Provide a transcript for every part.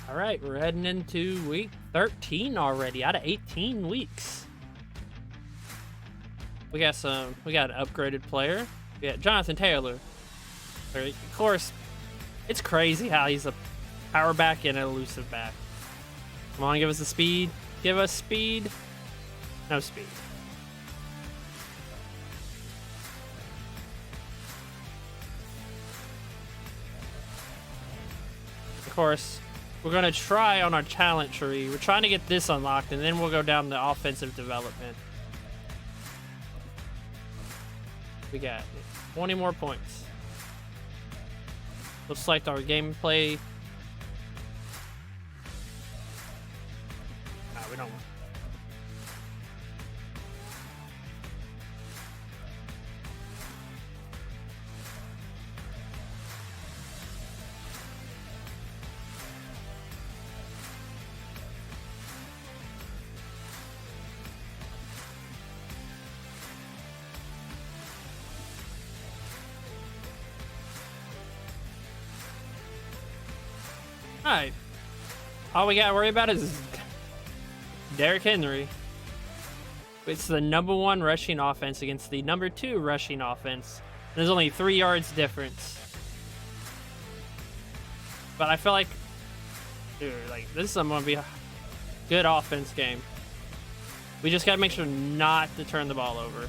All right, we're heading into week 13 already, out of 18 weeks. We got an upgraded player. We got Jonathan Taylor. Of course, it's crazy how he's a power back and an elusive back. Come on, give us the speed. Give us speed. No speed. Of course, we're going to try on our talent tree. We're trying to get this unlocked, and then we'll go down to offensive development. We got 20 more points. We'll select our gameplay. Nah, we don't. Alright. All we gotta worry about is Derrick Henry. It's the #1 rushing offense against the #2 rushing offense. There's only 3 yards difference. But I feel like, dude, this is gonna be a good offense game. We just gotta make sure not to turn the ball over.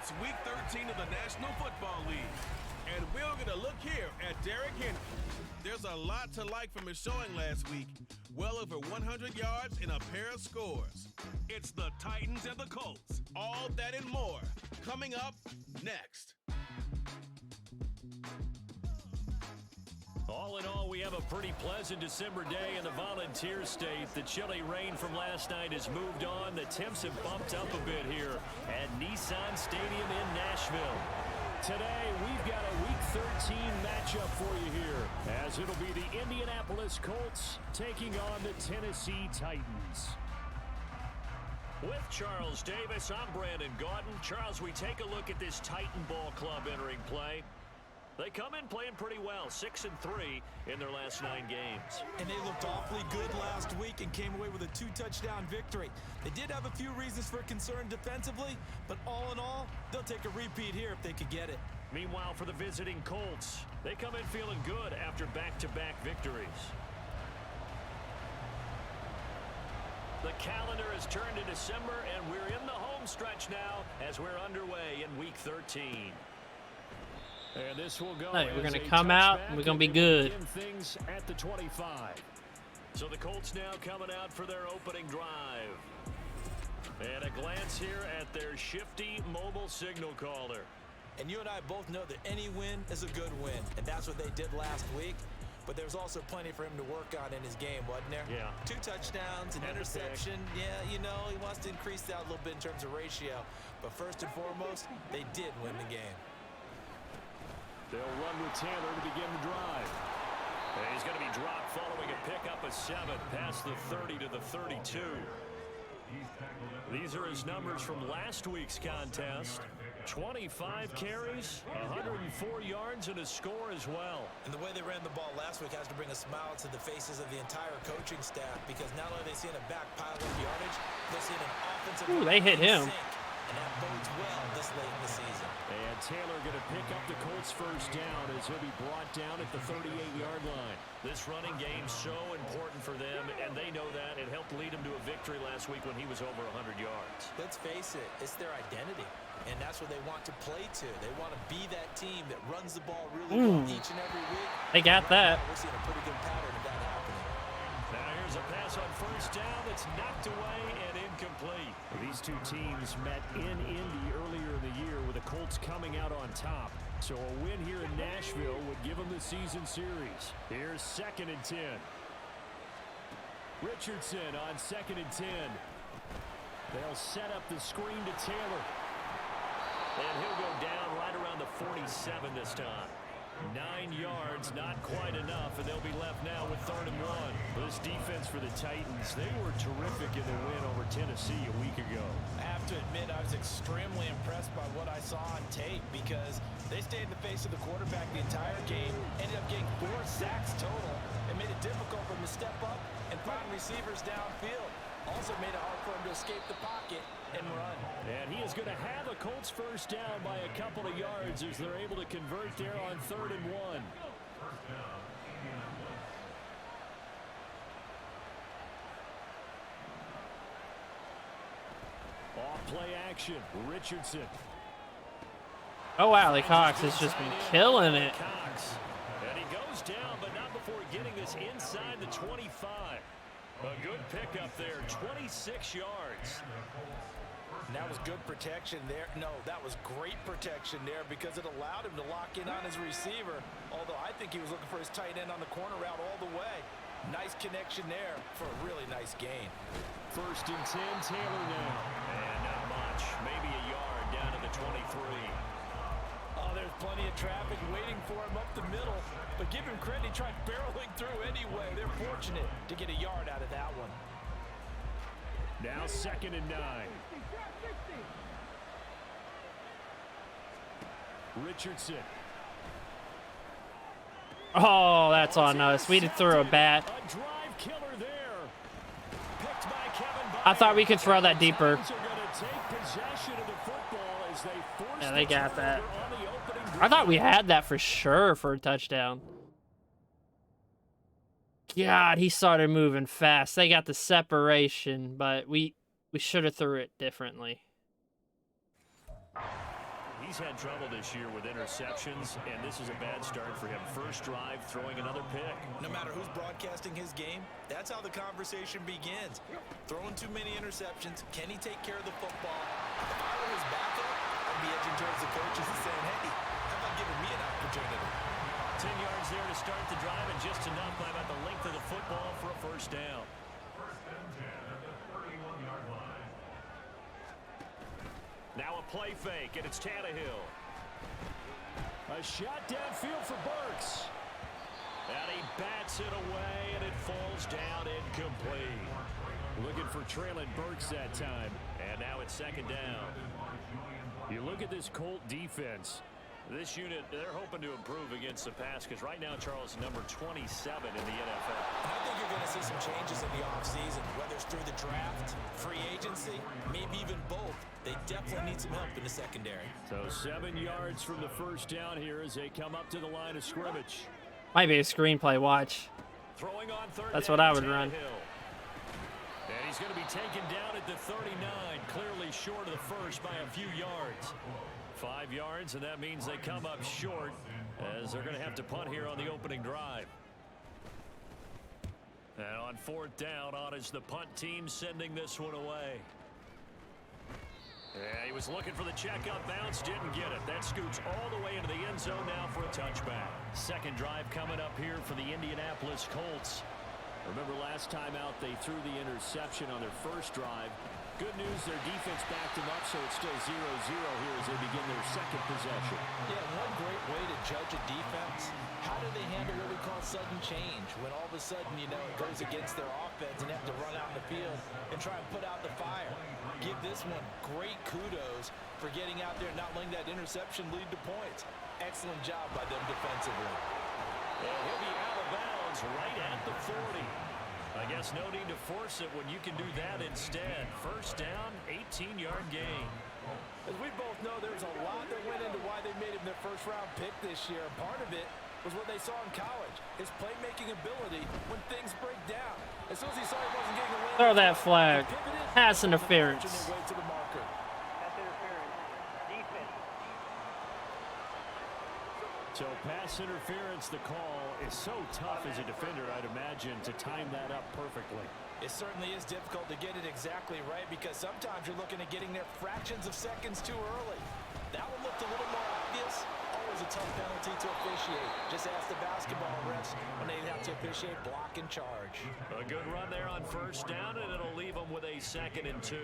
It's week 13 of the National Football League, and we're going to look here at Derrick Henry. There's a lot to like from his showing last week. Well over 100 yards and a pair of scores. It's the Titans and the Colts. All that and more coming up next. All in all, we have a pretty pleasant December day in the Volunteer State. The chilly rain from last night has moved on. The temps have bumped up a bit here at Nissan Stadium in Nashville. Today, we've got a Week 13 matchup for you here, as it'll be the Indianapolis Colts taking on the Tennessee Titans. With Charles Davis, I'm Brandon Gordon. Charles, we take a look at this Titan Ball Club entering play. They come in playing pretty well, 6-3 in their last 9 games. And they looked awfully good last week and came away with a 2-touchdown victory. They did have a few reasons for concern defensively, but all in all, they'll take a repeat here if they could get it. Meanwhile, for the visiting Colts, they come in feeling good after back-to-back victories. The calendar has turned to December, and we're in the home stretch now as we're underway in Week 13. And this will go. Hey, we're gonna come out and we're gonna be good. Things at the 25. So the Colts now coming out for their opening drive. And a glance here at their shifty mobile signal caller. And you and I both know that any win is a good win, and that's what they did last week. But there's also plenty for him to work on in his game, wasn't there? Yeah. 2 touchdowns, an interception. Yeah, you know, he wants to increase that a little bit in terms of ratio. But first and foremost, they did win the game. They'll run with Taylor to begin the drive. And he's going to be dropped following a pickup of 7 past the 30 to the 32. These are his numbers from last week's contest. 25 carries, 104 yards, and a score as well. And the way they ran the ball last week has to bring a smile to the faces of the entire coaching staff, because not only are they seeing a back pile of yardage, they're seeing an offensive. Ooh, they hit him. And that bodes well this late in the season. And Taylor going to pick up the Colts first down as he'll be brought down at the 38-yard line. This running game so important for them, and they know that. It helped lead them to a victory last week when he was over 100 yards. Let's face it, it's their identity, and that's what they want to play to. They want to be that team that runs the ball really well each and every week. They got that. We're seeing a pretty good pattern of that happening. Now here's a pass on first down that's knocked away and incomplete. These two teams met in Indy earlier in the year with the Colts coming out on top. So a win here in Nashville would give them the season series. Here's 2nd and 10. Richardson on 2nd and 10. They'll set up the screen to Taylor. And he'll go down right around the 47 this time. 9 yards, not quite enough, and they'll be left now with 3rd and 1. This defense for the Titans, they were terrific in the win over Tennessee a week ago. I have to admit, I was extremely impressed by what I saw on tape because they stayed in the face of the quarterback the entire game, ended up getting 4 sacks total, and made it difficult for him to step up and find receivers downfield. Also made it hard for him to escape the pocket and run. And he is going to have a Colts first down by a couple of yards as they're able to convert there on 3rd and 1. Off play action, Richardson. Oh, wow, Cox has just been killing it. Cox. And he goes down, but not before getting this inside the 25. A good pickup there, 26 yards. And that was good protection there. No, that was great protection there because it allowed him to lock in on his receiver, although I think he was looking for his tight end on the corner route all the way. Nice connection there for a really nice gain. 1st and 10, Taylor now. And not much, maybe a yard down to the 23. Oh, there's plenty of traffic waiting for him up the middle, but give him credit, he tried barreling through anyway. They're fortunate to get a yard out of that one. Now 2nd and 9. Richardson. Oh, that's on us. We did throw a bat. A drive killer there. Picked by Kevin Byard. I thought we could throw that deeper. Are going to take possession of the football as they force Yeah, they got the that. turnover on the opening drive. I thought we had that for sure for a touchdown. God, he started moving fast. They got the separation, but we should have threw it differently. He's had trouble this year with interceptions, and this is a bad start for him. First drive, throwing another pick. No matter who's broadcasting his game, that's how the conversation begins. Throwing too many interceptions, can he take care of the football? If I were his backup, I'd be edging towards the coaches and saying, hey, how about giving me an opportunity? 10 yards there to start the drive, and just enough by about the length of the football for a first down. Now a play fake, and it's Tannehill. A shot downfield for Burks. And he bats it away, and it falls down incomplete. Looking for Traylon Burks that time. And now it's 2nd down. You look at this Colt defense. This unit, they're hoping to improve against the pass because right now, Charles, number 27 in the NFL. And I think you're going to see some changes in the offseason, whether it's through the draft, free agency, maybe even both. They definitely need some help in the secondary. So 7 yards from the first down here as they come up to the line of scrimmage. Might be a screenplay. Watch. Throwing on 3rd That's down, what I would run. And he's going to be taken down at the 39, clearly short of the first by a few yards. 5 yards, and that means they come up short as they're going to have to punt here on the opening drive. And on 4th down, on is the punt team sending this one away. Yeah, he was looking for the checkup bounce, didn't get it. That scoots all the way into the end zone now for a touchback. 2nd drive coming up here for the Indianapolis Colts. Remember last time out they threw the interception on their first drive. Good news, their defense backed them up, so it's still 0-0 here as they begin their 2nd possession. Yeah, one great way to judge a defense, how do they handle what we call sudden change? When all of a sudden, you know, it goes against their offense and they have to run out in the field and try and put out the fire. Give this one great kudos for getting out there and not letting that interception lead to points. Excellent job by them defensively. And he'll be out of bounds right at the 40. I guess no need to force it when you can do that instead. First down, 18-yard gain. As we both know, there's a lot that went into why they made him their first-round pick this year. Part of it was what they saw in college, his playmaking ability when things break down. As soon as he saw he wasn't getting a win, Throw that flag. Pass interference. So pass interference, the call is so tough as a defender, I'd imagine, to time that up perfectly. It certainly is difficult to get it exactly right because sometimes you're looking at getting there fractions of seconds too early. That one looked a little more obvious. Always a tough penalty to officiate. Just ask the basketball refs when they have to officiate block and charge. A good run there on first down, and it'll leave them with a 2nd and 2.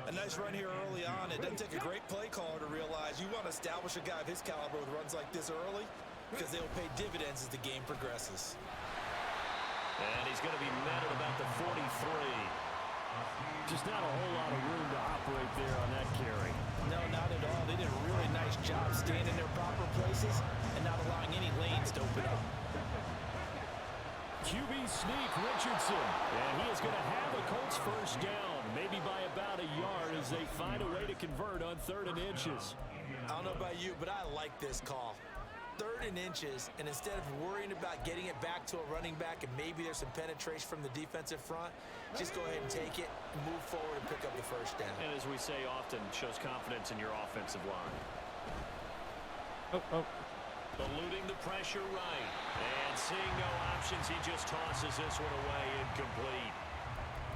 A nice run here early on. It doesn't take a great play caller to realize you want to establish a guy of his caliber with runs like this early. because they will pay dividends as the game progresses. And he's going to be met at about the 43. Just not a whole lot of room to operate there on that carry. No, not at all. They did a really nice job staying in their proper places and not allowing any lanes to open up. QB sneak, Richardson. And he is going to have the Colts first down, maybe by about a yard as they find a way to convert on 3rd and inches. I don't know about you, but I like this call. 3rd and inches, and instead of worrying about getting it back to a running back and maybe there's some penetration from the defensive front, just go ahead and take it, move forward, and pick up the first down. And as we say often, shows confidence in your offensive line. Eluding the pressure right. And seeing no options, he just tosses this one away, incomplete.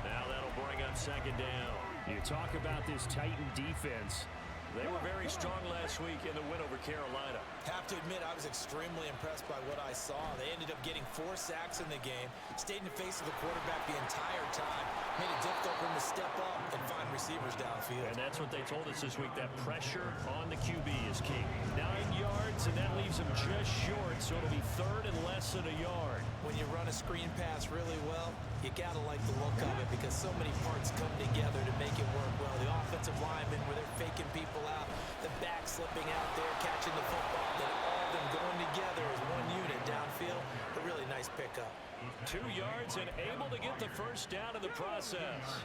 Now that'll bring up 2nd down. You talk about this Titan defense. They were very strong last week in the win over Carolina. Have to admit, I was extremely impressed by what I saw. They ended up getting 4 sacks in the game, stayed in the face of the quarterback the entire time, made it difficult for him to step up and find receivers downfield. And that's what they told us this week, that pressure on the QB is key. 9 yards, and that leaves him just short, so it'll be 3rd and less than a yard. When you run a screen pass really well, you gotta like the look of it because so many parts come together to make it work well. The offensive linemen, where they're faking people out, the back slipping out there, catching the football, then all of them going together as one unit downfield. A really nice pickup. 2 yards and able to get the first down in the process.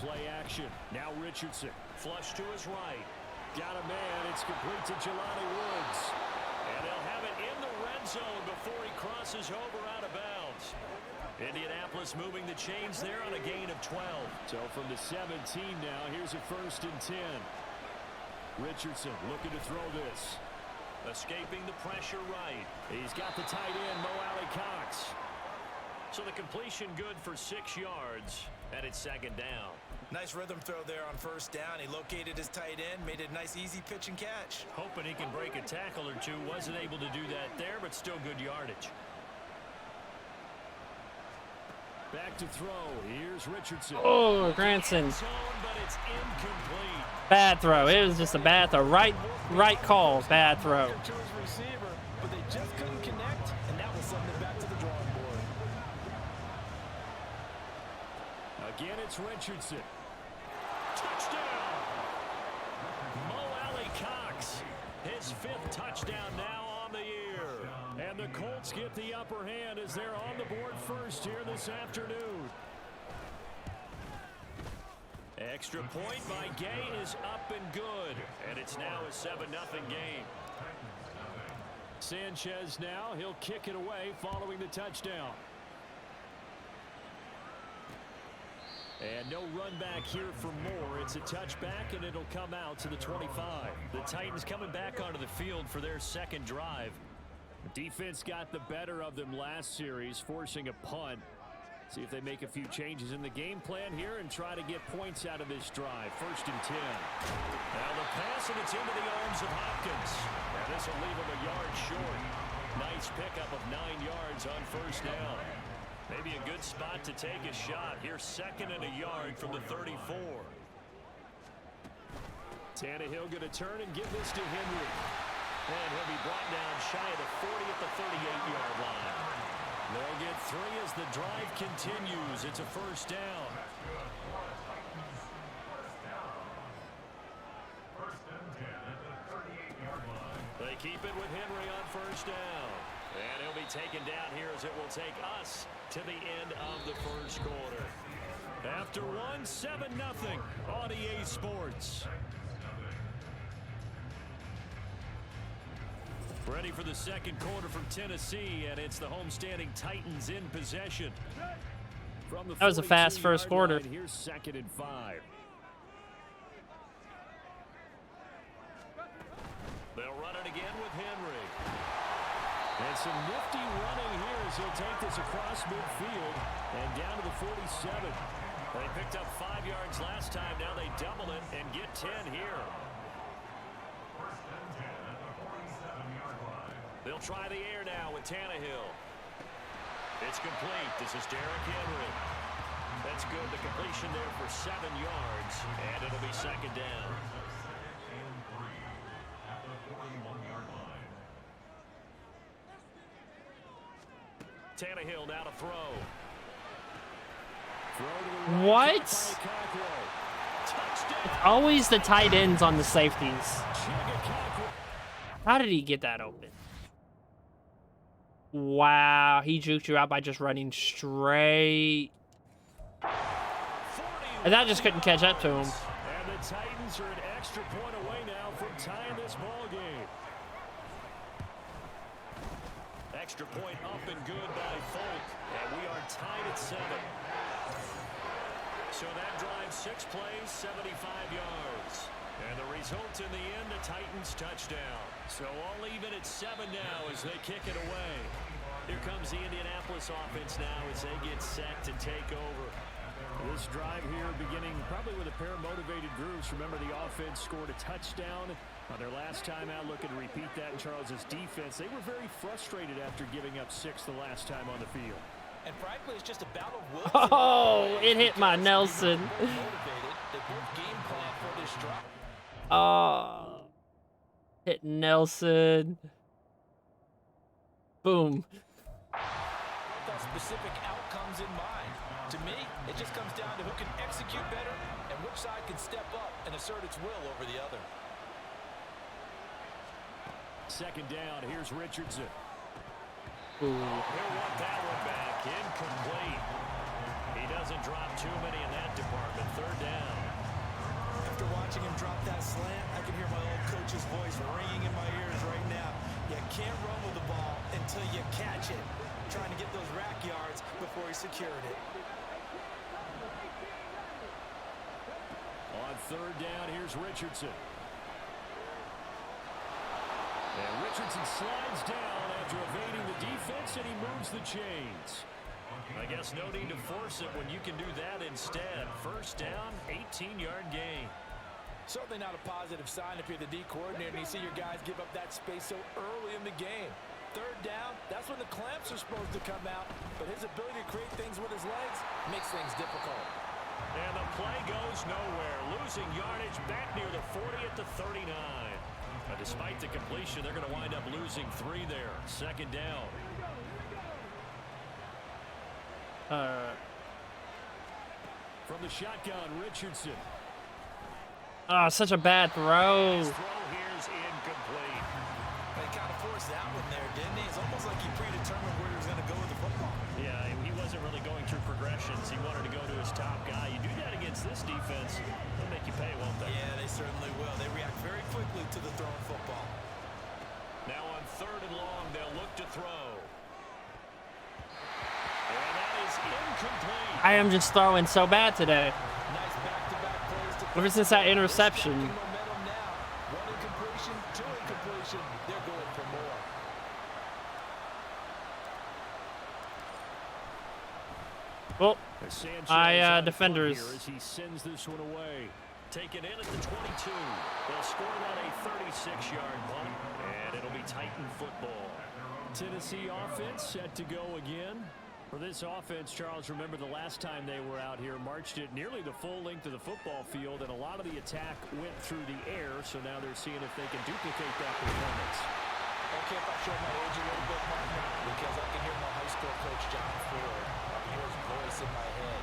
Play action. Now Richardson. Flush to his right. Got a man. It's complete to Jelani Woods. And they'll have it in the red zone before he crosses over out of bounds. Indianapolis moving the chains there on a gain of 12. So from the 17 now, here's a 1st and 10. Richardson looking to throw this. Escaping the pressure right. He's got the tight end, Mo Alley Cox. So the completion good for 6 yards, and it's 2nd down. Nice rhythm throw there on 1st down. He located his tight end, made it a nice easy pitch and catch. Hoping he can break a tackle or two. Wasn't able to do that there, but still good yardage. Back to throw. Here's Richardson. Oh, Granson. But it's incomplete. Bad throw. It was just a bad throw. Right call. Bad throw. To his receiver, but they just couldn't connect, and that will send them back to the drawing board. Again, it's Richardson. Touchdown! Mo Alley Cox. His 5th touchdown now on the year. And the Colts get the upper hand as they're on the board first here this afternoon. Extra point by Gay is up and good. And it's now a 7-0 game. Sanchez now. He'll kick it away following the touchdown. And no run back here for more. It's a touchback, and it'll come out to the 25. The Titans coming back onto the field for their 2nd drive. Defense got the better of them last series, forcing a punt. See if they make a few changes in the game plan here and try to get points out of this drive. 1st and 10. Now the pass, and it's into the arms of Hopkins. And this will leave him a yard short. Nice pickup of 9 yards on 1st down. Maybe a good spot to take a shot. Here's 2nd and a yard from the 34. Tannehill going to turn and give this to Henry. And he'll be brought down shy of the 40 at the 38-yard line. They'll get 3 as the drive continues. It's a 1st down. They keep it with Henry on 1st down. And he'll be taken down here as it will take us to the end of the 1st quarter. After 7-0 on EA Sports. Ready for the 2nd quarter from Tennessee, and it's the homestanding Titans in possession. From the That was a fast 1st quarter. Here's 2nd and 5. They'll run it again with Henry. And some nifty running here as he'll take this across midfield and down to the 47. They picked up 5 yards last time. Now they double it and get 10 here. They'll try the air now with Tannehill. It's complete. This is Derrick Henry. That's good. The completion there for 7 yards, and it'll be second down. Tannehill now to throw. What? It's always the tight ends on the safeties. How did he get that open? Wow, he juked you out by just running straight. And that just couldn't catch up to him. And the Titans are an extra point away now from tying this ball game. Extra point up and good by Folk. And we are tied at 7. So that drives 6 plays, 75 yards. And the result in the end, a Titans touchdown. So all even at 7 now as they kick it away. Here comes the Indianapolis offense now as they get set to take over. This drive here beginning probably with a pair of motivated groups. Remember, the offense scored a touchdown on their last time out, looking to repeat that in Charles's defense. They were very frustrated after giving up 6 the last time on the field. And frankly, it's just a battle of wills. Oh, it hit my Nelson. They both game plan for this drive. Oh, hit Nelson. Boom. With specific outcomes in mind. To me, it just comes down to who can execute better and which side can step up and assert its will over the other. Second down, here's Richardson. Ooh. He'll want that one back. Incomplete. He doesn't drop too many in that department. Third down. After watching him drop that slant, I can hear my old coach's voice ringing in my ears right now. You can't run with the ball until you catch it. Trying to get those rack yards before he secured it. On third down, here's Richardson. And Richardson slides down after evading the defense, and he moves the chains. I guess no need to force it when you can do that instead. First down, 18-yard gain. Certainly not a positive sign if you're the D coordinator and you see your guys give up that space so early in the game. Third down, that's when the clamps are supposed to come out, but his ability to create things with his legs makes things difficult. And the play goes nowhere. Losing yardage back near the 40 at the 39. But despite the completion, they're going to wind up losing 3 there. Second down. From the shotgun, Richardson. Oh, such a bad throw. His throw here's incomplete. They kind of forced that one there, didn't he? It's almost like he predetermined where he was going to go with the football. Yeah, he wasn't really going through progressions. He wanted to go to his top guy. You do that against this defense, they'll make you pay, won't they? Yeah, they certainly will. They react very quickly to the thrown football. Now on third and long, they'll look to throw. And that is incomplete. I am just throwing so bad today. Nice back-to-back plays to Ever since that interception. momentum now. 1 incompletion, 2 incompletion. They're going for more. Well, Sanchez defenders. here as he sends this one away. Taken in at the 22. They'll score that a 36-yard punt, and it'll be Titan football. Tennessee offense set to go again. For this offense, Charles, remember the last time they were out here, marched it nearly the full length of the football field, and a lot of the attack went through the air, so now they're seeing if they can duplicate that performance. Okay, if I show my age a little bit, partner, because I can hear my high school coach, John Ford. I can hear his voice in my head.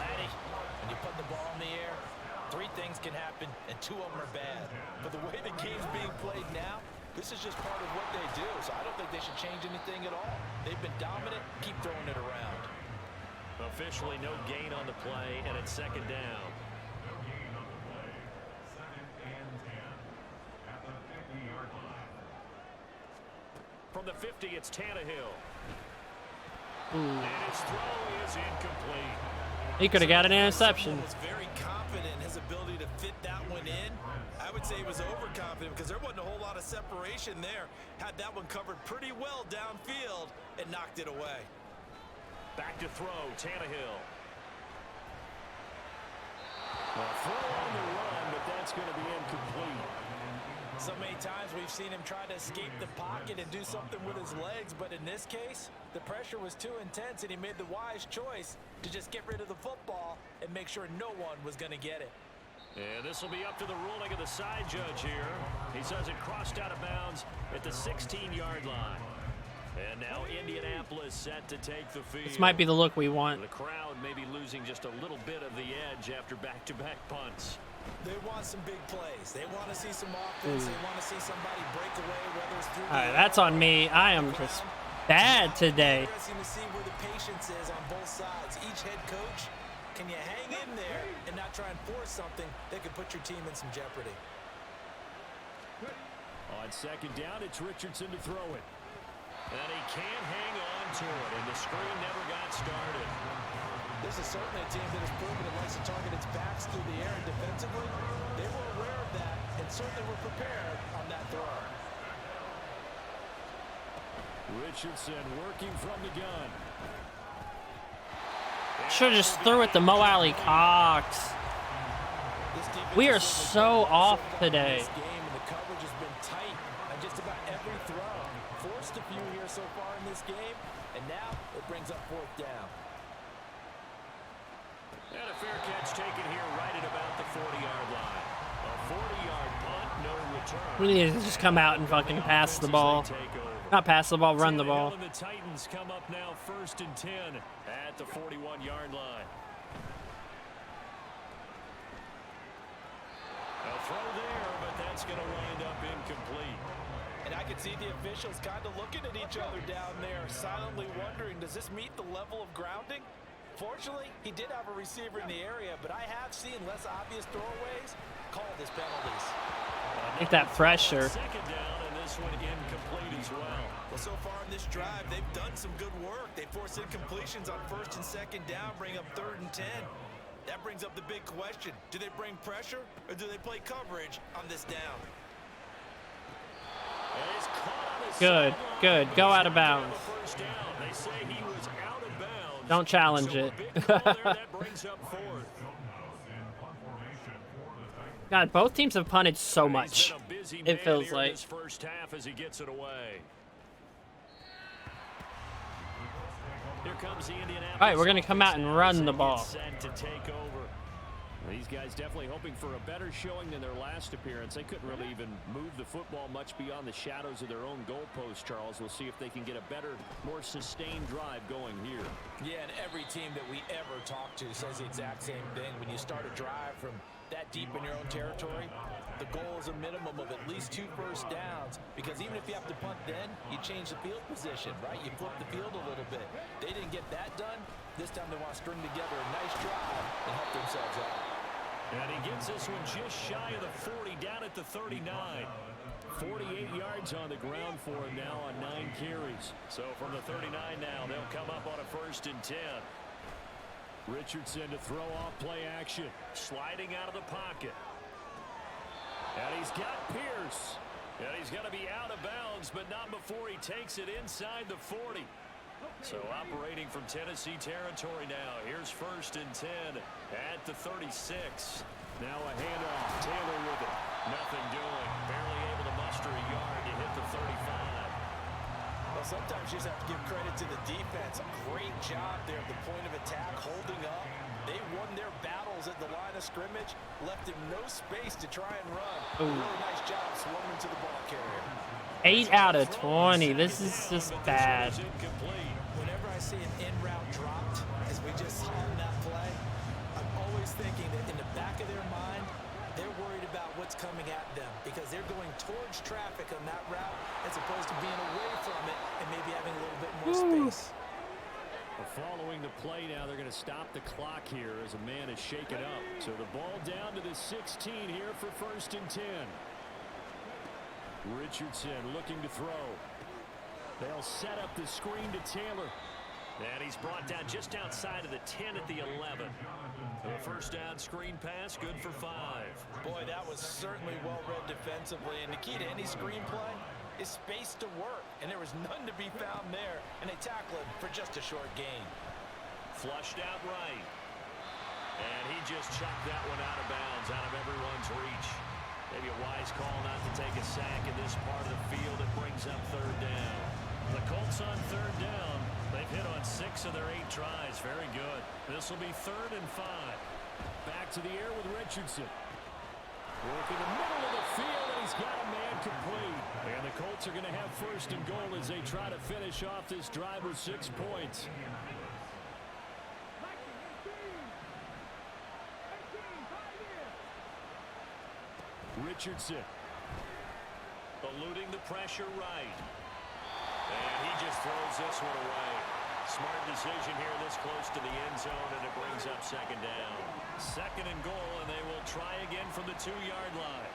Laddie, when you put the ball in the air, 3 things can happen, and 2 of them are bad. But the way the game's being played now, this is just part of what they do, so I don't think they should change anything at all. They've been dominant. Keep throwing it around. Officially no gain on the play, and it's second down. From the 50, it's Tannehill. And his throw is incomplete. He could have got an interception. Was very confident in his ability to fit that one in. I would say he was overconfident because there wasn't a whole lot of separation there. Had that one covered pretty well downfield and knocked it away. Back to throw, Tannehill. Well, throw on the run, but that's going to be incomplete. So many times we've seen him try to escape the pocket and do something with his legs, but in this case, the pressure was too intense and he made the wise choice to just get rid of the football and make sure no one was going to get it. And this will be up to the ruling of the side judge here. He says it crossed out of bounds at the 16-yard line. And now Indianapolis set to take the field. This might be the look we want. The crowd may be losing just a little bit of the edge after back-to-back punts. They want some big plays. They want to see some offense. They want to see somebody break away, whether it's through All right, that's on me. I am just bad today. Interesting to see where the patience is on both sides. Each head coach, can you hang in there and not try and force something that could put your team in some jeopardy? On second down, it's Richardson to throw it. And he can't hang on to it, and the screen never got started. This is certainly a team that has proven it likes to target its backs through the air and defensively. They were aware of that and certainly were prepared on that throw. Richardson working from the gun. Should have just threw it to Mo Alley Cox. We are so off today. This game and the coverage has been tight on just about every throw. Forced a few here so far in this game, and now it brings up fourth down. And a fair catch taken here right at about the 40-yard line. A 40-yard punt, no return. We need to just come out and fucking pass the ball. Not pass the ball, run the ball. And the Titans come up now 1st and 10 at the 41-yard line. A throw there, but that's going to wind up incomplete. And I can see the officials kind of looking at each other down there, silently wondering, does this meet the level of grounding? Fortunately, he did have a receiver in the area, but I have seen less obvious throwaways called as penalties. Get that pressure. Second down, and this one incomplete as well. Well, so far in this drive, they've done some good work. They forced incompletions on 1st and 2nd down, bring up 3rd and 10. That brings up the big question. Do they bring pressure, or do they play coverage on this down? Good, good. Go out of bounds. They say he was out of bounds. Don't challenge it. God, both teams have punted so much. It feels like. First half as he gets it away. Here comes the Indianapolis. All right, we're going to come out and run the ball. Set to take over. These guys definitely hoping for a better showing than their last appearance. They couldn't really even move the football much beyond the shadows of their own goalpost, Charles. We'll see if they can get a better, more sustained drive going here. Yeah, and every team that we ever talk to says the exact same thing. When you start a drive from that deep in your own territory, the goal is a minimum of at least 2 first downs, because even if you have to punt then, you change the field position, right? You flip the field a little bit. They didn't get that done. This time they want to string together a nice drive and help themselves out. And he gets this one just shy of the 40, down at the 39. 48 yards on the ground for him now on 9 carries. So from the 39 now, they'll come up on a 1st and 10. Richardson to throw off play action. Sliding out of the pocket. And he's got Pierce. And he's going to be out of bounds, but not before he takes it inside the 40. So operating from Tennessee territory now. Here's 1st and 10 at the 36. Now a handoff. Taylor with it. Nothing doing. Barely able to muster a yard to hit the 35. Well, sometimes you just have to give credit to the defense. Great job there at the point of attack, holding up. They won their battles at the line of scrimmage, left him no space to try and run. Really nice job swarming to the ball carrier. 8 out of 20. This is just bad. Whenever I see an in-route dropped, as we just saw in that play, I'm always thinking that in the back of their mind, they're worried about what's coming at them, because they're going towards traffic on that route as opposed to being away from it and maybe having a little bit more space. Following the play now, they're going to stop the clock here as a man is shaken up. So the ball down to the 16 here for 1st and 10. Richardson looking to throw. They'll set up the screen to Taylor. And he's brought down just outside of the 10 at the 11. A 1st down screen pass, good for 5. Boy, that was certainly well read defensively. And the key to any screen play is space to work. And there was none to be found there. And they tackle him for just a short gain. Flushed out right. And he just chucked that one out of bounds, out of everyone's reach. Maybe a wise call not to take a sack in this part of the field. It brings up third down. The Colts on third down. They've hit on 6 of their 8 tries. Very good. This will be 3rd and 5. Back to the air with Richardson. Working the middle of the field, and he's got a man complete. And the Colts are going to have 1st and goal as they try to finish off this drive with 6 points. Richardson. Eluding the pressure right. And he just throws this one away. Smart decision here this close to the end zone, and it brings up 2nd down. 2nd and goal, and they will try again from the 2-yard line.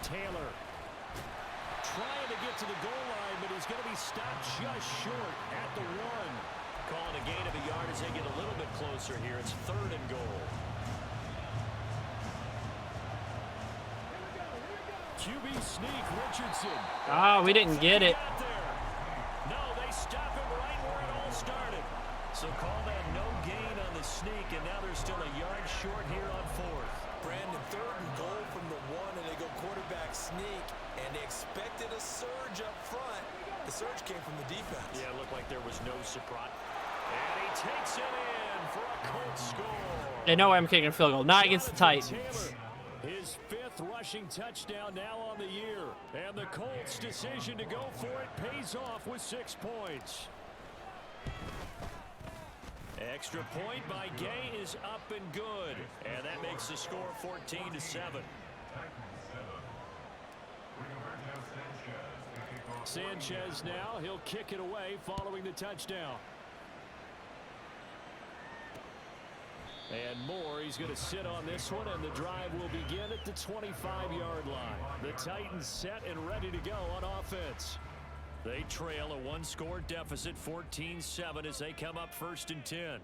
Taylor trying to get to the goal line, but he's going to be stopped just short at the 1. Calling a gain of a yard as they get a little bit closer here. It's 3rd and goal. QB sneak, Richardson. Ah, we didn't get it. No, they stop him right where it all started. So call that no gain on the sneak, and now they're still a yard short here on 4th. Brandon, 3rd and goal from the 1, and they go quarterback sneak, and they expected a surge up front. The surge came from the defense. Yeah, it looked like there was no surprise. And he takes it in for a Colts score. They know I'm kicking a field goal. Not against the Titans. His 5th rushing touchdown now on the year. And the Colts' decision to go for it pays off with 6 points. Extra point by Gay is up and good. And that makes the score 14-7. Sanchez now, he'll kick it away following the touchdown. And Moore, he's going to sit on this one, and the drive will begin at the 25-yard line. The Titans set and ready to go on offense. They trail a 1-score deficit, 14-7, as they come up 1st and 10.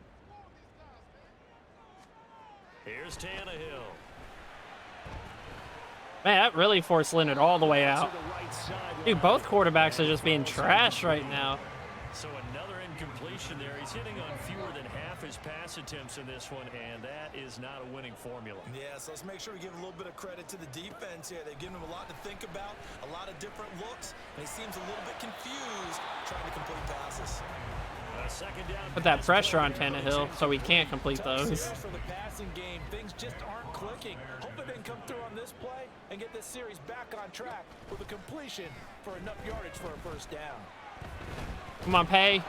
Here's Tannehill. Man, that really forced Leonard all the way out. Dude, both quarterbacks are just being trash right now. So another incompletion there. He's hitting on fewer than half his pass attempts in this one, and that is not a winning formula. Yeah, so let's make sure we give a little bit of credit to the defense here. They've given him a lot to think about, a lot of different looks, and he seems a little bit confused trying to complete passes. Put that pressure on Tannehill so he can't complete those. For the passing game, things just aren't clicking. Hope they can come through on this play and get this series back on track with a completion for enough yardage for a 1st down. Come on, Pay.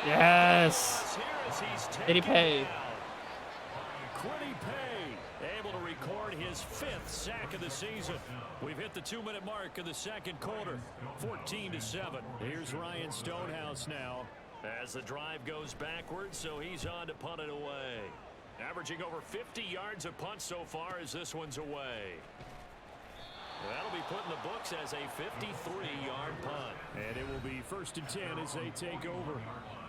Yes. Did he pay? Quiddy Pay able to record his 5th sack of the season. We've hit the 2-minute mark of the 2nd quarter. 14-7. Here's Ryan Stonehouse now. As the drive goes backwards, so he's on to punt it away. Averaging over 50 yards a punt so far as this one's away. That'll be put in the books as a 53-yard punt. And it will be 1st and 10 as they take over.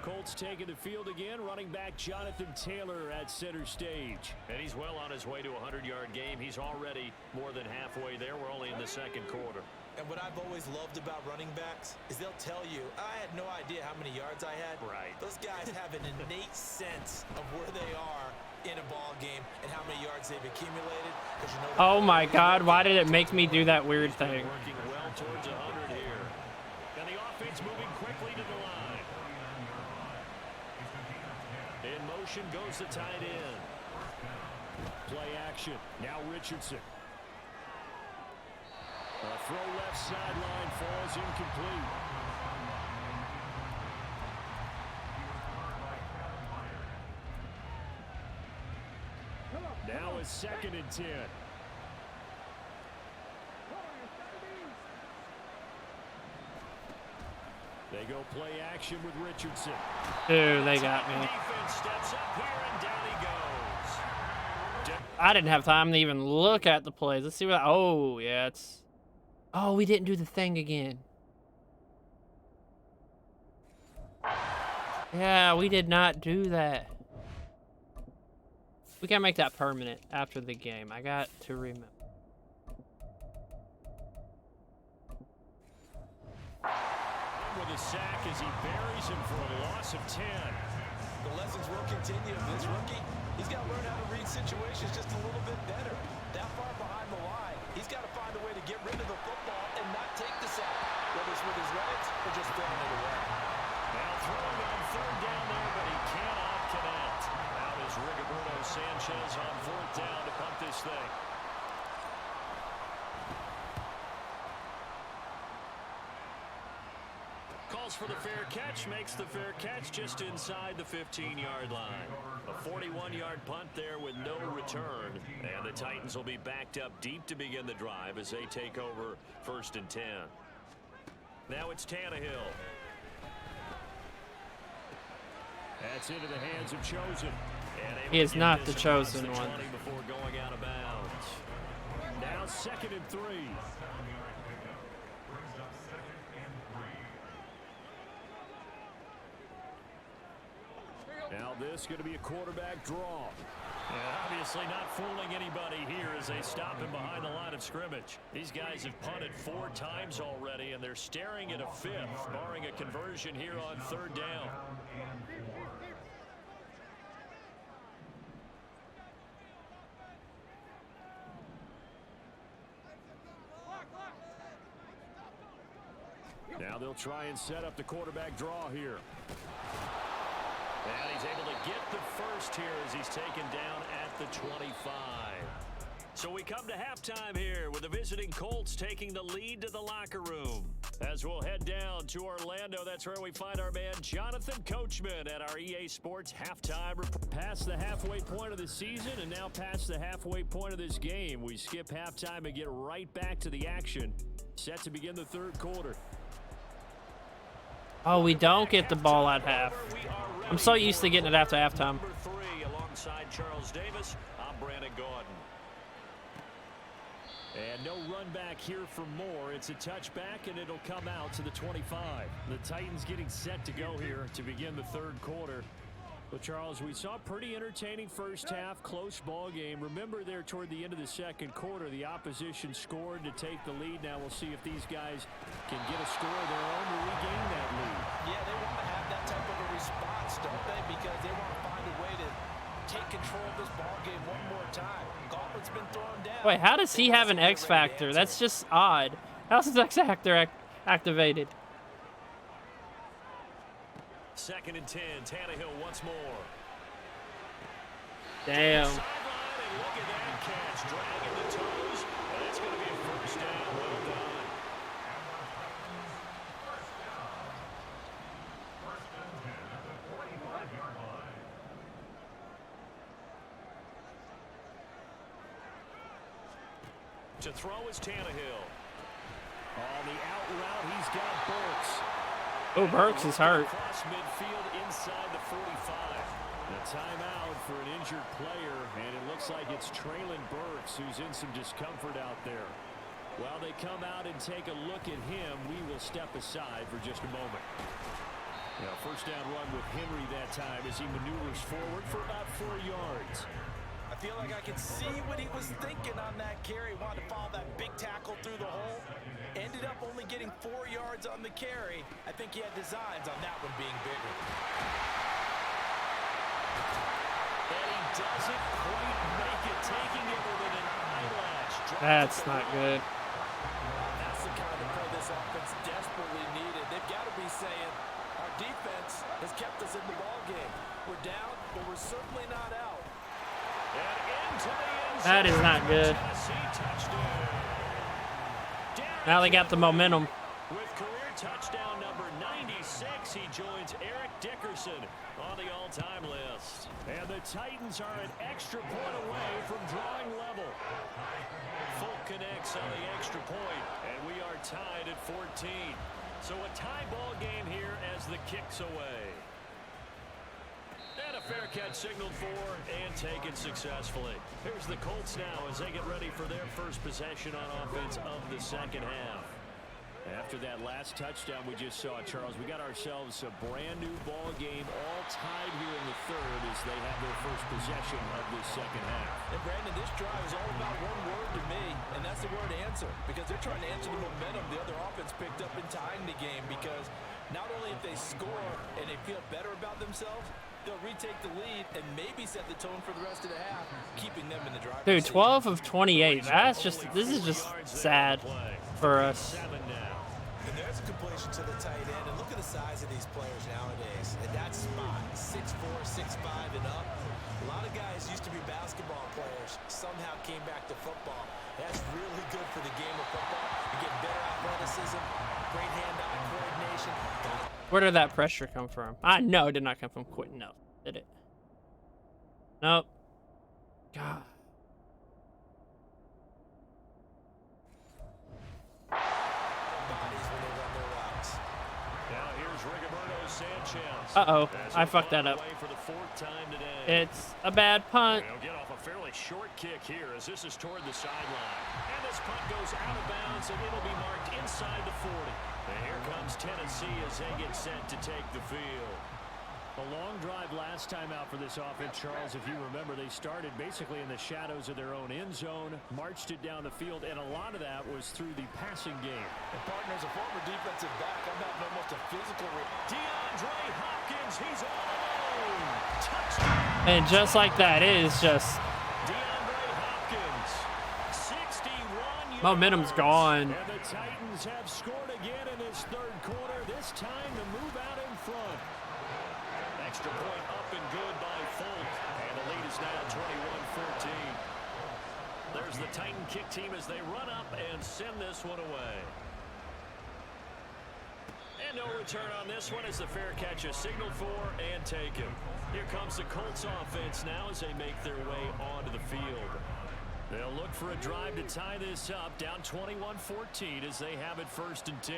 Colts taking the field again. Running back Jonathan Taylor at center stage. And he's well on his way to a 100-yard game. He's already more than halfway there. We're only in the 2nd quarter. And what I've always loved about running backs is they'll tell you, I had no idea how many yards I had. Right. Those guys have an innate sense of where they are in a ball game and how many yards they've accumulated. You know, Oh my God, why did it make me do that weird thing? Working well towards 100 here. And the offense moving quickly to the line. In motion goes the tight end. Play action. Now Richardson. A throw left sideline falls incomplete. Now it's 2nd and 10. They go play action with Richardson. Dude, they got me. Defense steps up here and down he goes. I didn't have time to even look at the plays. Let's see what. Oh, yeah, it's. Oh, we didn't do the thing again. Yeah, we did not do that. We gotta make that permanent after the game. I got to remember. With a sack as he buries him for a loss of 10. The lessons will continue. This rookie, he's got to learn how to read situations just a little bit better. That far behind. goes for the fair catch, makes the fair catch just inside the 15-yard line. A 41-yard punt there with no return. And the Titans will be backed up deep to begin the drive as they take over 1st and 10. Now it's Tannehill. That's into the hands of Chosen. He is not the chosen one. Before going out of bounds. Now 2nd and 3. Now this is going to be a quarterback draw. And obviously not fooling anybody here as they stop him behind the line of scrimmage. These guys have punted 4 times already, and they're staring at a 5th, barring a conversion here on 3rd down. Now they'll try and set up the quarterback draw here. And he's able to get the first here as he's taken down at the 25. So we come to halftime here with the visiting Colts taking the lead to the locker room. As we'll head down to Orlando, that's where we find our man Jonathan Coachman at our EA Sports halftime report. Past the halfway point of the season and now past the halfway point of this game. We skip halftime and get right back to the action. Set to begin the 3rd quarter. Oh, we don't get the ball at half. I'm so used to getting it after halftime. Number 3 alongside Charles Davis. I'm Brandon Gordon. And no run back here for more. It's a touchback, and it'll come out to the 25. The Titans getting set to go here to begin the 3rd quarter. Well, Charles, we saw a pretty entertaining first half, close ball game. Remember there toward the end of the 2nd quarter, the opposition scored to take the lead. Now we'll see if these guys can get a score of their own to regain that lead. Yeah, they want to have that type of a response, don't they? Because they want to find a way to take control of this ball game one more time. Gauntlet's been thrown down. Wait, how does he have an X Factor? That's just odd. How's his X Factor activated? 2nd and 10. Tannehill once more. Damn. Sideline, and look at that catch. Dragging the toes. And it's going to be a 1st down. Well done. To throw is Tannehill. On the out route, he's got Burks. Oh, Burks is hurt. Across midfield inside the 45. The timeout for an injured player, and it looks like it's Traylon Burks who's in some discomfort out there. While they come out and take a look at him, we will step aside for just a moment. Now, 1st down run with Henry that time as he maneuvers forward for about 4 yards. I feel like I could see what he was thinking on that carry. Wanted to follow that big tackle through the hole. Ended up only getting 4 yards on the carry. I think he had designs on that one being bigger. And he doesn't quite make it, taking it within an eyelash. That's not good. That's the kind of play this offense desperately needed. They've got to be saying, our defense has kept us in the ball game. We're down, but we're certainly not out. That is not good. Now they got the momentum. With career touchdown number 96, he joins Eric Dickerson on the all-time list. And the Titans are an extra point away from drawing level. Folk connects on the extra point, and we are tied at 14. So a tie ball game here as the kick's away. And a fair catch signaled for and taken successfully. Here's the Colts now as they get ready for their first possession on offense of the 2nd half. After that last touchdown we just saw, Charles, we got ourselves a brand new ball game, all tied here in the 3rd as they have their first possession of this 2nd half. And Brandon, this drive is all about one word to me, and that's the word answer. Because they're trying to answer the momentum the other offense picked up in tying the game. Because not only if they score and they feel better about themselves, they'll retake the lead and maybe set the tone for the rest of the half, keeping them in the driver's Dude, seat. 12 of 28. This is just sad for us. And there's a completion to the tight end. And look at the size of these players nowadays. And that spot, 6'4", 6'5", and up. A lot of guys used to be basketball players, somehow came back to football. That's really good for the game of football. You get better athleticism, great hand-eye coordination. Where did that pressure come from? I know it did not come from Quentin. No, did it? Nope. God. Uh-oh, I fucked that up. It's a bad punt. They'll get off a fairly short kick here as this is toward the sideline. And this punt goes out of bounds, and it'll be marked inside the 40. And here comes Tennessee as they get set to take the field. A long drive last time out for this offense, Charles. If you remember, they started basically in the shadows of their own end zone, marched it down the field, and a lot of that was through the passing game. And partners, a former defensive back, I'm having almost a physical... DeAndre Hopkins, he's all alone. Touchdown. And just like that, it is just... DeAndre Hopkins, 61 yards. Momentum's gone. And the Titans have scored again in this third quarter, this time to move out in front. Extra point up and good by Folk. And the lead is now 21-14. There's the Titan kick team as they run up and send this one away. And no return on this one as the fair catch is signaled for and taken. Here comes the Colts offense now as they make their way onto the field. They'll look for a drive to tie this up, down 21-14 as they have it 1st and 10.